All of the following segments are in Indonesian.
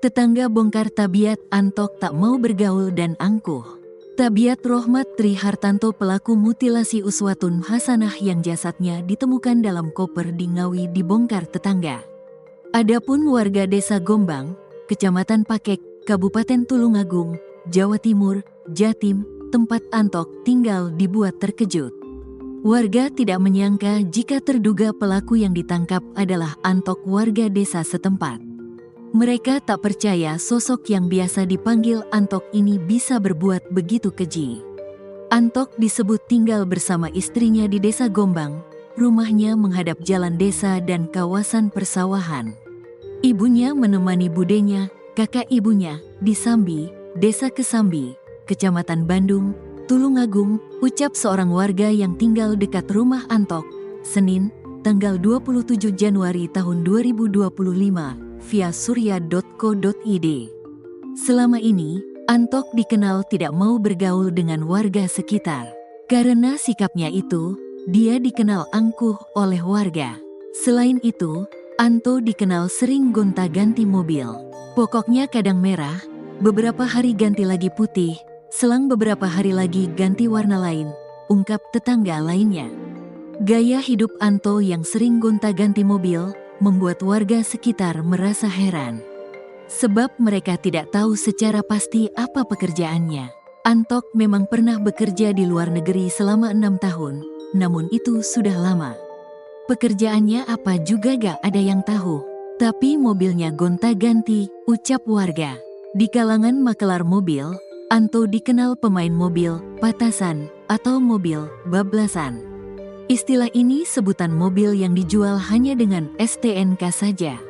Tetangga bongkar tabiat Antok tak mau bergaul dan angkuh. Tabiat Rohmat Trihartanto pelaku mutilasi Uswatun Hasanah yang jasadnya ditemukan dalam koper di Ngawi dibongkar tetangga. Adapun warga desa Gombang, Kecamatan Pakek, Kabupaten Tulungagung, Jawa Timur, Jatim, tempat Antok tinggal dibuat terkejut. Warga tidak menyangka jika terduga pelaku yang ditangkap adalah Antok warga desa setempat. Mereka tak percaya sosok yang biasa dipanggil Antok ini bisa berbuat begitu keji. Antok disebut tinggal bersama istrinya di desa Gombang, rumahnya menghadap jalan desa dan kawasan persawahan. Ibunya menemani budenya, kakak ibunya, di Sambi, desa Kesambi, Kecamatan Bandung, Tulungagung, ucap seorang warga yang tinggal dekat rumah Antok, Senin, tanggal 27 Januari tahun 2025. Via surya.co.id. Selama ini, Antok dikenal tidak mau bergaul dengan warga sekitar. Karena sikapnya itu, dia dikenal angkuh oleh warga. Selain itu, Anto dikenal sering gonta-ganti mobil. Pokoknya kadang merah, beberapa hari ganti lagi putih, selang beberapa hari lagi ganti warna lain, ungkap tetangga lainnya. Gaya hidup Anto yang sering gonta-ganti mobil membuat warga sekitar merasa heran. Sebab mereka tidak tahu secara pasti apa pekerjaannya. Antok memang pernah bekerja di luar negeri selama 6 tahun, namun itu sudah lama. Pekerjaannya apa juga gak ada yang tahu. Tapi mobilnya gonta-ganti, ucap warga. Di kalangan makelar mobil, Anto dikenal pemain mobil patasan atau mobil bablasan. Istilah ini sebutan mobil yang dijual hanya dengan STNK saja.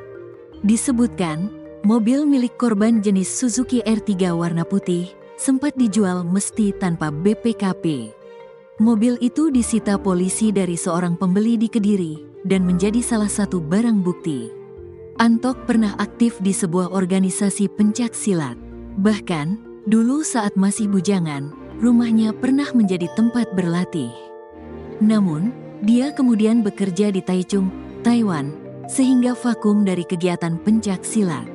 Disebutkan, mobil milik korban jenis Suzuki R3 warna putih sempat dijual mesti tanpa BPKB. Mobil itu disita polisi dari seorang pembeli di Kediri dan menjadi salah satu barang bukti. Antok pernah aktif di sebuah organisasi pencak silat. Bahkan, dulu saat masih bujangan, rumahnya pernah menjadi tempat berlatih. Namun, dia kemudian bekerja di Taichung, Taiwan, sehingga vakum dari kegiatan pencak silat.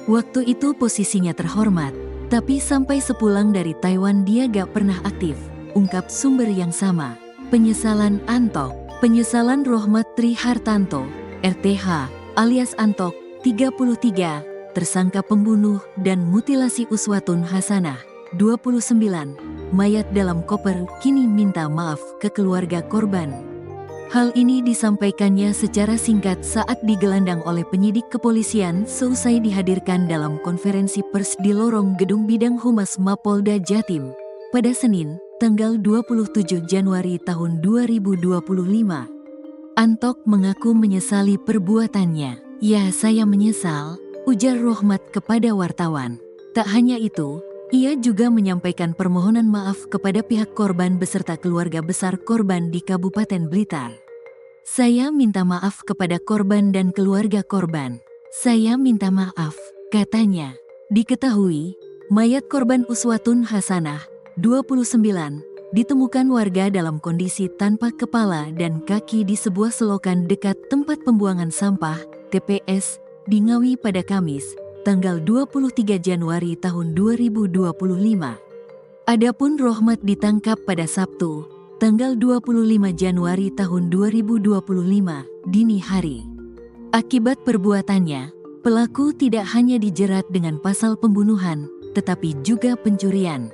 Waktu itu posisinya terhormat, tapi sampai sepulang dari Taiwan dia gak pernah aktif, ungkap sumber yang sama. Penyesalan Antok. Penyesalan Rohmat Trihartanto, RTH, alias Antok, 33, tersangka pembunuh dan mutilasi Uswatun Hasanah, 29, mayat dalam koper, kini minta maaf ke keluarga korban. Hal ini disampaikannya secara singkat saat digelandang oleh penyidik kepolisian seusai dihadirkan dalam konferensi pers di lorong gedung bidang Humas Mapolda Jatim pada Senin, tanggal 27 Januari tahun 2025. Antok mengaku menyesali perbuatannya. "Ya, saya menyesal," ujar Rohmat kepada wartawan. Tak hanya itu, ia juga menyampaikan permohonan maaf kepada pihak korban beserta keluarga besar korban di Kabupaten Blitar. "Saya minta maaf kepada korban dan keluarga korban. Saya minta maaf," katanya. Diketahui, mayat korban Uswatun Hasanah, 29, ditemukan warga dalam kondisi tanpa kepala dan kaki di sebuah selokan dekat tempat pembuangan sampah, TPS, di Ngawi pada Kamis, tanggal 23 Januari tahun 2025. Adapun Rohmat ditangkap pada Sabtu, tanggal 25 Januari tahun 2025, dini hari. Akibat perbuatannya, pelaku tidak hanya dijerat dengan pasal pembunuhan, tetapi juga pencurian.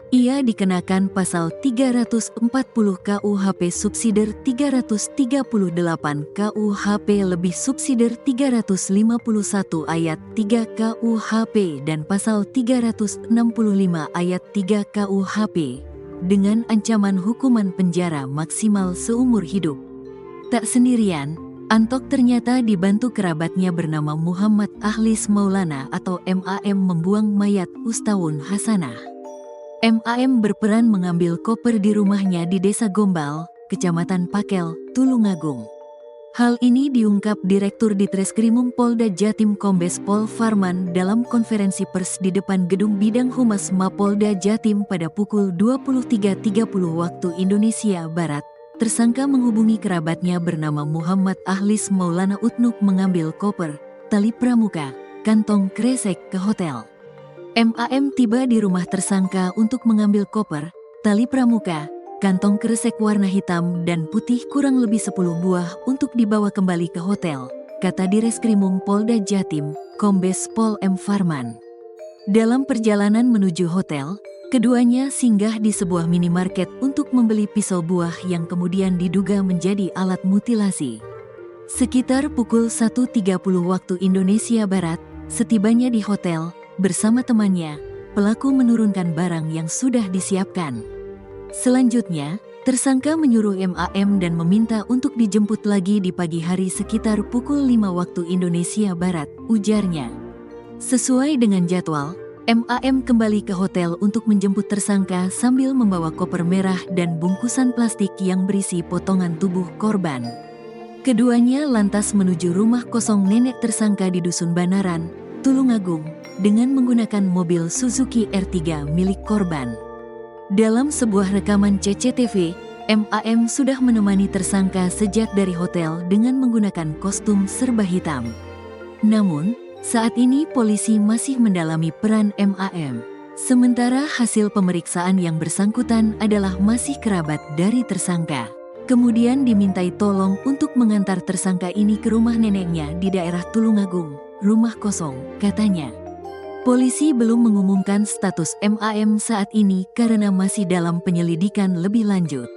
Ia dikenakan pasal 340 KUHP subsider 338 KUHP lebih subsider 351 ayat 3 KUHP dan pasal 365 ayat 3 KUHP dengan ancaman hukuman penjara maksimal seumur hidup. Tak sendirian, Antok ternyata dibantu kerabatnya bernama Muhammad Ahlis Maulana atau MAM membuang mayat Uswatun Hasanah. MAM berperan mengambil koper di rumahnya di Desa Gombal, Kecamatan Pakel, Tulungagung. Hal ini diungkap Direktur Ditreskrimum Polda Jatim Kombes Pol Farman dalam konferensi pers di depan Gedung Bidang Humas Mapolda Jatim pada pukul 23.30 waktu Indonesia Barat. Tersangka menghubungi kerabatnya bernama Muhammad Ahlis Maulana Utnuk mengambil koper, tali pramuka, kantong kresek ke hotel. MAM tiba di rumah tersangka untuk mengambil koper, tali pramuka, kantong kresek warna hitam dan putih kurang lebih 10 buah untuk dibawa kembali ke hotel, kata Direskrimum Polda Jatim, Kombes Pol M. Farman. Dalam perjalanan menuju hotel, keduanya singgah di sebuah minimarket untuk membeli pisau buah yang kemudian diduga menjadi alat mutilasi. Sekitar pukul 1.30 waktu Indonesia Barat, setibanya di hotel, bersama temannya, pelaku menurunkan barang yang sudah disiapkan. Selanjutnya, tersangka menyuruh MAM dan meminta untuk dijemput lagi di pagi hari sekitar pukul 5 waktu Indonesia Barat, ujarnya. Sesuai dengan jadwal, MAM kembali ke hotel untuk menjemput tersangka sambil membawa koper merah dan bungkusan plastik yang berisi potongan tubuh korban. Keduanya lantas menuju rumah kosong nenek tersangka di Dusun Banaran, Tulungagung, dengan menggunakan mobil Suzuki R3 milik korban. Dalam sebuah rekaman CCTV, MAM sudah menemani tersangka sejak dari hotel dengan menggunakan kostum serba hitam. Namun, saat ini polisi masih mendalami peran MAM. Sementara hasil pemeriksaan yang bersangkutan adalah masih kerabat dari tersangka. Kemudian dimintai tolong untuk mengantar tersangka ini ke rumah neneknya di daerah Tulungagung, rumah kosong, katanya. Polisi belum mengumumkan status MAM saat ini karena masih dalam penyelidikan lebih lanjut.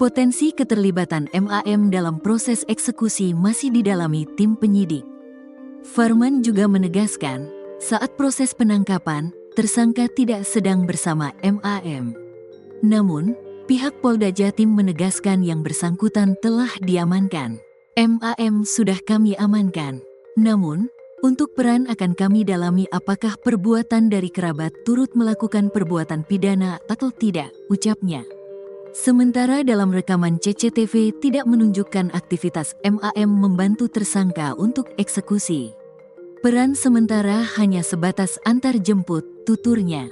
Potensi keterlibatan MAM dalam proses eksekusi masih didalami tim penyidik. Farman juga menegaskan, saat proses penangkapan, tersangka tidak sedang bersama MAM. Namun, pihak Polda Jatim menegaskan yang bersangkutan telah diamankan. MAM sudah kami amankan. Namun, untuk peran akan kami dalami apakah perbuatan dari kerabat turut melakukan perbuatan pidana atau tidak, ucapnya. Sementara dalam rekaman CCTV tidak menunjukkan aktivitas MAM membantu tersangka untuk eksekusi. Peran sementara hanya sebatas antar jemput, tuturnya.